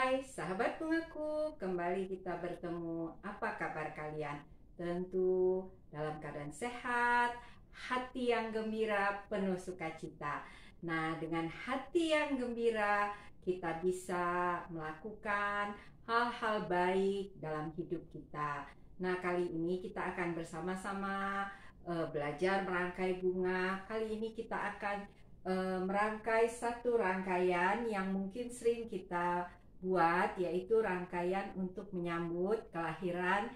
Hai sahabat bungaku, kembali kita bertemu. Apa kabar kalian? Tentu dalam keadaan sehat, hati yang gembira, penuh sukacita. Nah, dengan hati yang gembira, kita bisa melakukan hal-hal baik dalam hidup kita. Nah, kali ini kita akan bersama-sama belajar merangkai bunga. Kali ini kita akan merangkai satu rangkaian yang mungkin sering kita buat, yaitu rangkaian untuk menyambut kelahiran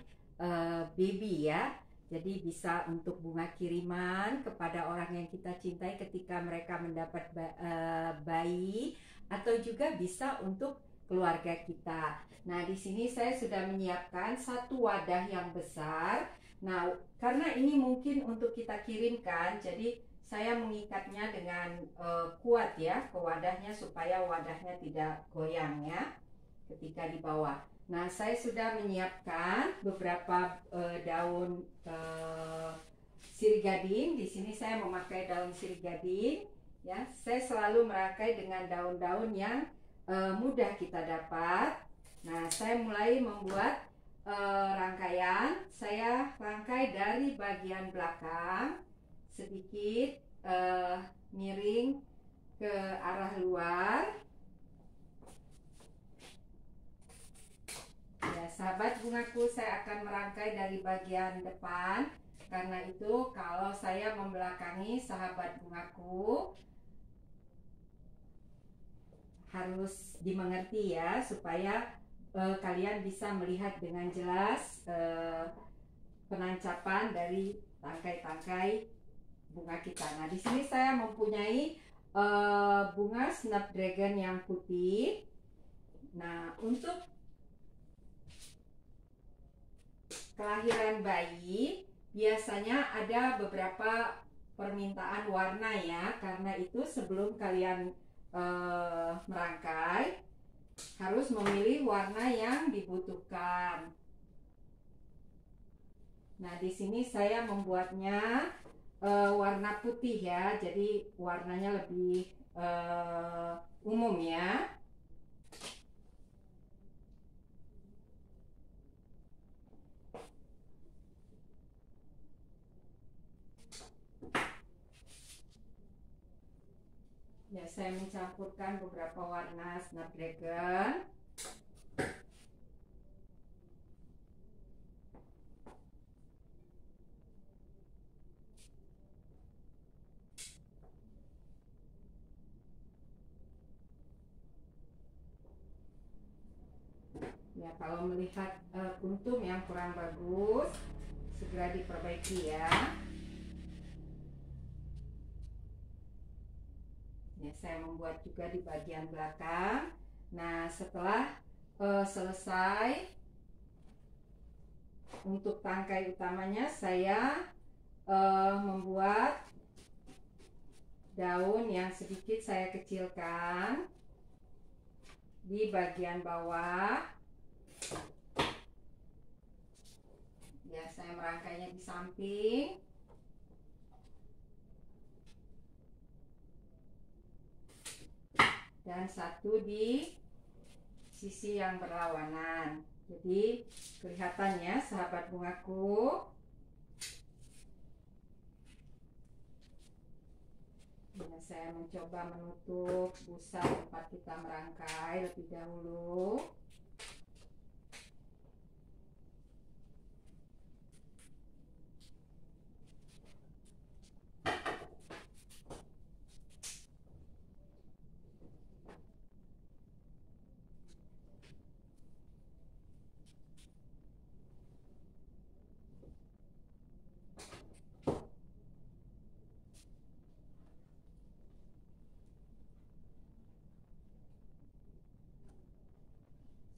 baby ya. Jadi bisa untuk bunga kiriman kepada orang yang kita cintai ketika mereka mendapat bayi, atau juga bisa untuk keluarga kita. Nah, di sini saya sudah menyiapkan satu wadah yang besar. Nah, karena ini mungkin untuk kita kirimkan, jadi saya mengikatnya dengan kuat ya ke wadahnya supaya wadahnya tidak goyang ya ketika dibawa. Nah, saya sudah menyiapkan beberapa daun sirih gading. Di sini saya memakai daun sirih gading ya. Saya selalu merangkai dengan daun-daun yang mudah kita dapat. Nah, saya mulai membuat rangkaian. Saya rangkai dari bagian belakang sedikit miring ke arah luar. Ya, sahabat bungaku, saya akan merangkai dari bagian depan. Karena itu kalau saya membelakangi sahabat bungaku, harus dimengerti ya, supaya kalian bisa melihat dengan jelas penancapan dari tangkai-tangkai bunga kita. Nah, di sini saya mempunyai bunga snapdragon yang putih. Nah, untuk kelahiran bayi biasanya ada beberapa permintaan warna ya. Karena itu sebelum kalian merangkai harus memilih warna yang dibutuhkan. Nah, di sini saya membuatnya warna putih ya, jadi warnanya lebih umum ya. Ya, saya mencampurkan beberapa warna snapdragon. Ya, kalau melihat kuntum yang kurang bagus, segera diperbaiki ya. Ya, saya membuat juga di bagian belakang. Nah, setelah selesai untuk tangkai utamanya, saya membuat daun yang sedikit saya kecilkan di bagian bawah. Ya, saya merangkainya di samping. Dan satu di sisi yang berlawanan. Jadi kelihatannya sahabat bungaku. Nah, saya mencoba menutup busa tempat kita merangkai lebih dahulu.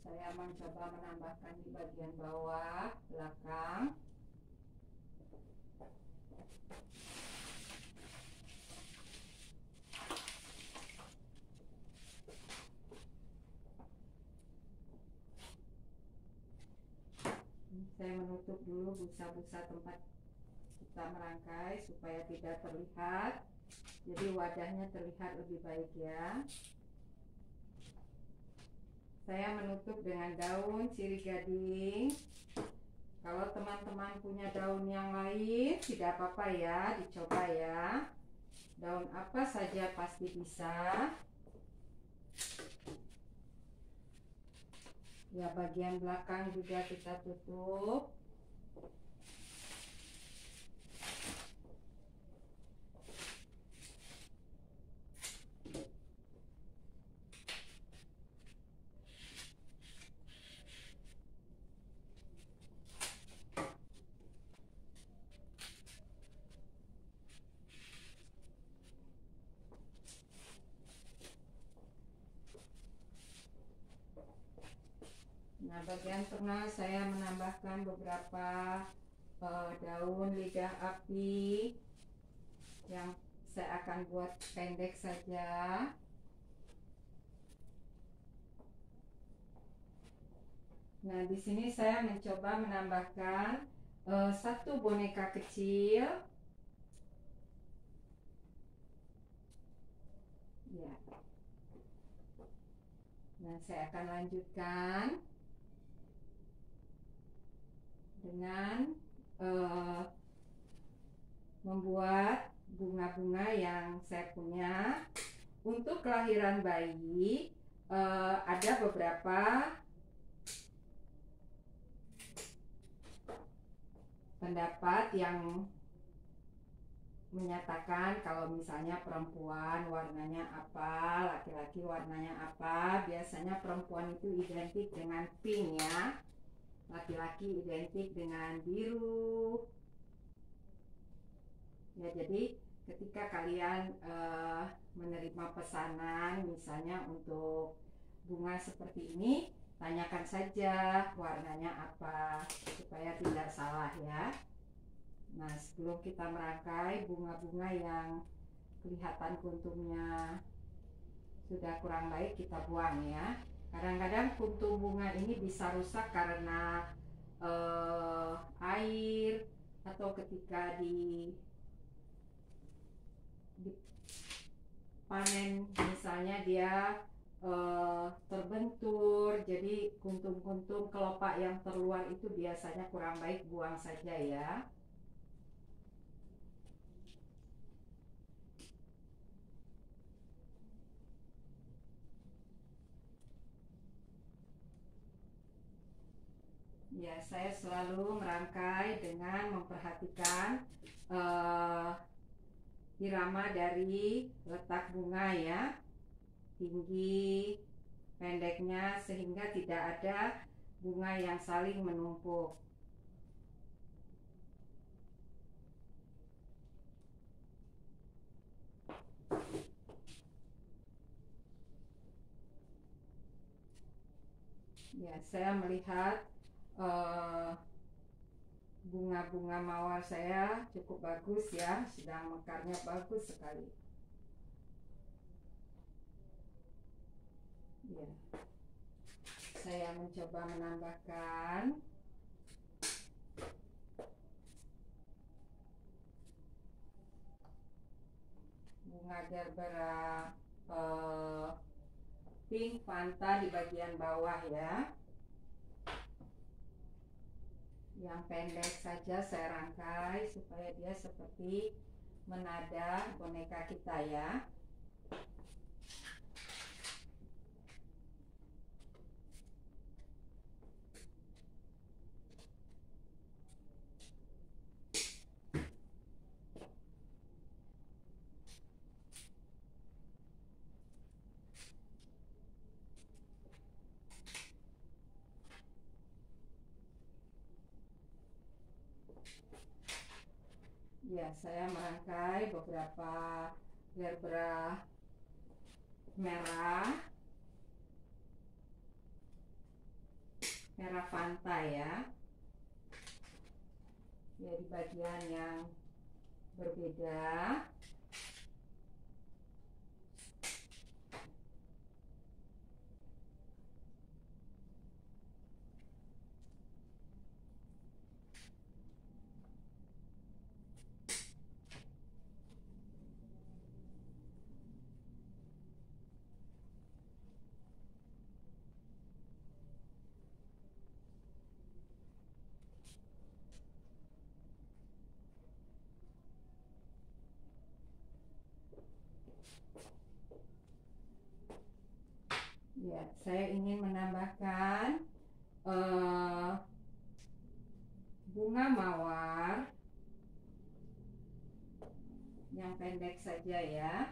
Saya mencoba menambahkan di bagian bawah belakang. Saya menutup dulu busa-busa tempat kita merangkai supaya tidak terlihat. Jadi wadahnya terlihat lebih baik ya. saya menutup dengan daun sirih gading. Kalau teman-teman punya daun yang lain, tidak apa-apa ya, dicoba ya. Daun apa saja pasti bisa. Ya, bagian belakang juga kita tutup. Nah, bagian tengah saya menambahkan beberapa daun lidah api yang saya akan buat pendek saja. Nah, di sini saya mencoba menambahkan satu boneka kecil. Ya. Nah, saya akan lanjutkan dengan membuat bunga-bunga yang saya punya. Untuk kelahiran bayi ada beberapa pendapat yang menyatakan kalau misalnya perempuan warnanya apa, laki-laki warnanya apa. Biasanya perempuan itu identik dengan pink ya, laki-laki identik dengan biru. Ya, jadi ketika kalian menerima pesanan misalnya untuk bunga seperti ini, tanyakan saja warnanya apa supaya tidak salah ya. Nah, sebelum kita merangkai bunga-bunga yang kelihatan kuntumnya sudah kurang baik, kita buang ya. Kadang-kadang kuntum bunga ini bisa rusak karena air atau ketika dipanen misalnya dia terbentur, jadi kuntum-kuntum kelopak yang terluar itu biasanya kurang baik, buang saja ya. Ya, saya selalu merangkai dengan memperhatikan irama dari letak bunga ya, tinggi, pendeknya, sehingga tidak ada bunga yang saling menumpuk. Ya, saya melihat bunga-bunga mawar saya cukup bagus ya, sedang mekarnya bagus sekali. Ya, saya mencoba menambahkan bunga gerbera pink Fanta di bagian bawah ya. Yang pendek saja saya rangkai supaya dia seperti menada boneka kita ya. Ya, saya merangkai beberapa gerbera merah Fanta ya. Ya, di bagian yang berbeda. Ya, saya ingin menambahkan eh, bunga mawar yang pendek saja ya.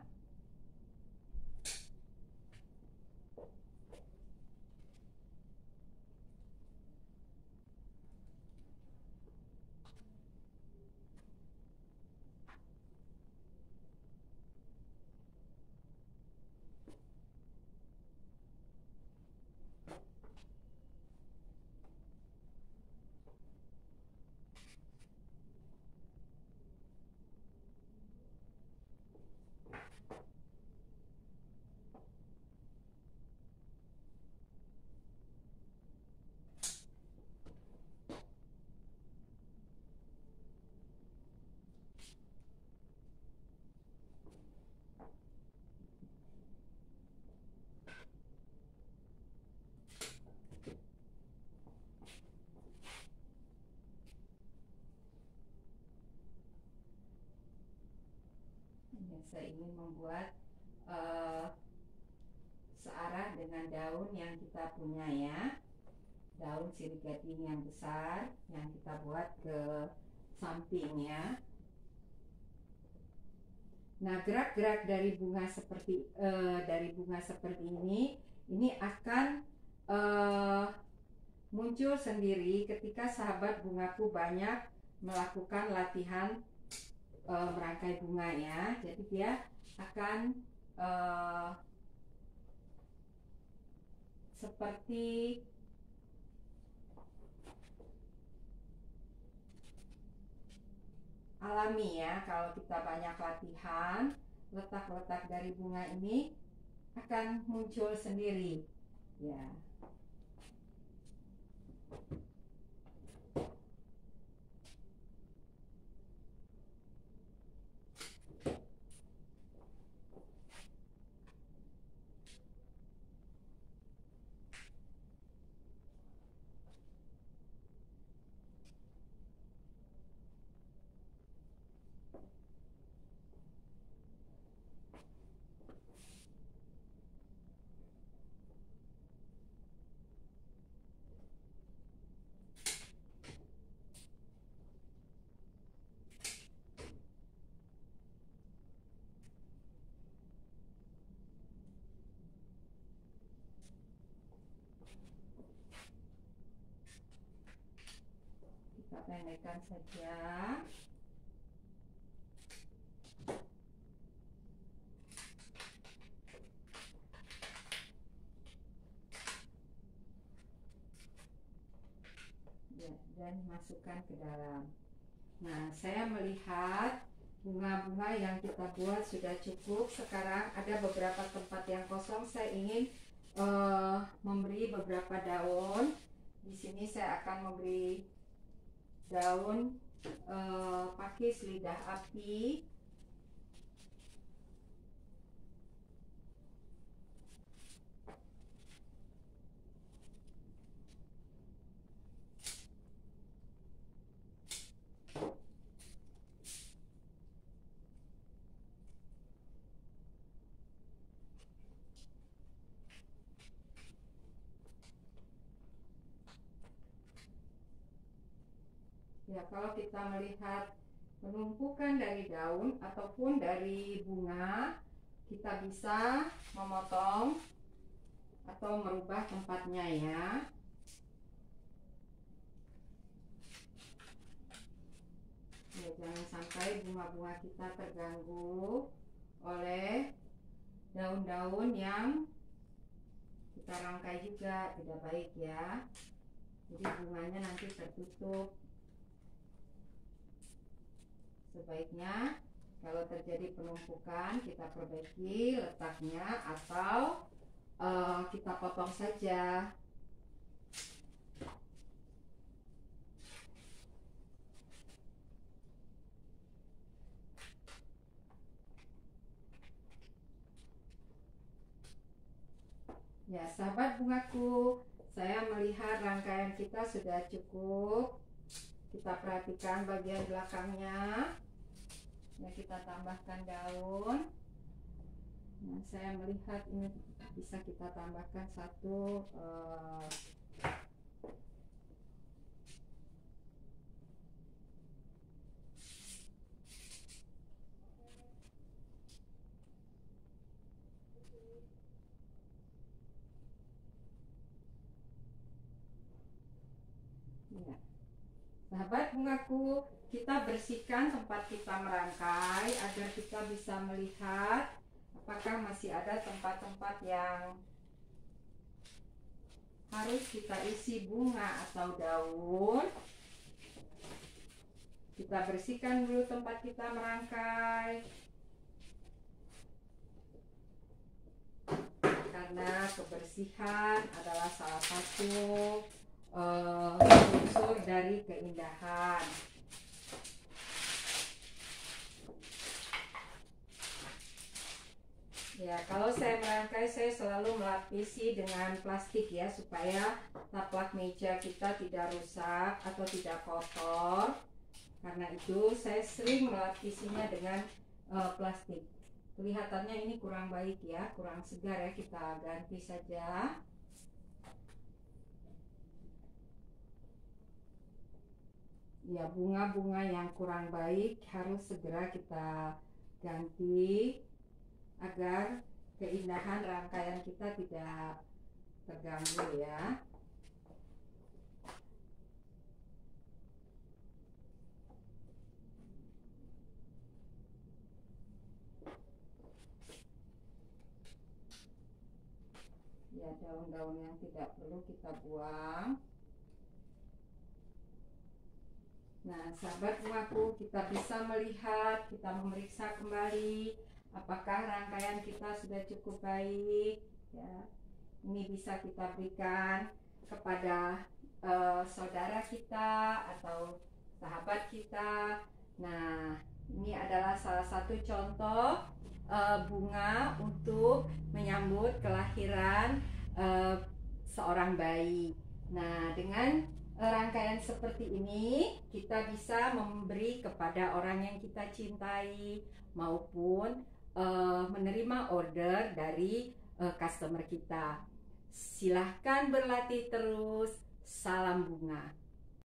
Saya ingin membuat searah dengan daun yang kita punya ya, daun sirih gading yang besar yang kita buat ke sampingnya. Nah, gerak-gerak dari bunga seperti ini akan muncul sendiri ketika sahabat bungaku banyak melakukan latihan merangkai bunga ya. Jadi dia akan seperti alami ya. Kalau kita banyak latihan, letak-letak dari bunga ini akan muncul sendiri ya. Kita pendekkan saja. Ya, dan masukkan ke dalam. Nah, saya melihat bunga-bunga yang kita buat sudah cukup. Sekarang ada beberapa tempat yang kosong. Saya ingin memberi beberapa daun. Di sini saya akan memberi daun pakis lidah api. Ya, kalau kita melihat penumpukan dari daun ataupun dari bunga, kita bisa memotong atau merubah tempatnya ya. Ya, jangan sampai bunga-bunga kita terganggu oleh daun-daun yang kita rangkai juga, tidak baik ya. Jadi bunganya nanti tertutup. Sebaiknya kalau terjadi penumpukan kita perbaiki letaknya atau kita potong saja. Ya, sahabat bungaku, saya melihat rangkaian kita sudah cukup. Kita perhatikan bagian belakangnya. Ya, kita tambahkan daun. Nah, saya melihat ini bisa kita tambahkan satu ya. Sahabat bungaku, kita bersihkan tempat kita merangkai agar kita bisa melihat apakah masih ada tempat-tempat yang harus kita isi bunga atau daun. Kita bersihkan dulu tempat kita merangkai, karena kebersihan adalah salah satu unsur dari keindahan. Ya, kalau saya merangkai, saya selalu melapisi dengan plastik ya, supaya taplak meja kita tidak rusak atau tidak kotor. Karena itu saya sering melapisinya dengan plastik. Kelihatannya ini kurang baik ya, kurang segar ya, kita ganti saja. Ya, bunga-bunga yang kurang baik harus segera kita ganti agar keindahan rangkaian kita tidak terganggu ya. Ya, daun-daun yang tidak perlu kita buang. Nah, sahabat bungaku, kita bisa melihat, kita memeriksa kembali apakah rangkaian kita sudah cukup baik ya. Ini bisa kita berikan kepada saudara kita atau sahabat kita. Nah, ini adalah salah satu contoh bunga untuk menyambut kelahiran seorang bayi. Nah, dengan rangkaian seperti ini kita bisa memberi kepada orang yang kita cintai maupun menerima order dari customer kita. Silahkan berlatih terus. Salam bunga.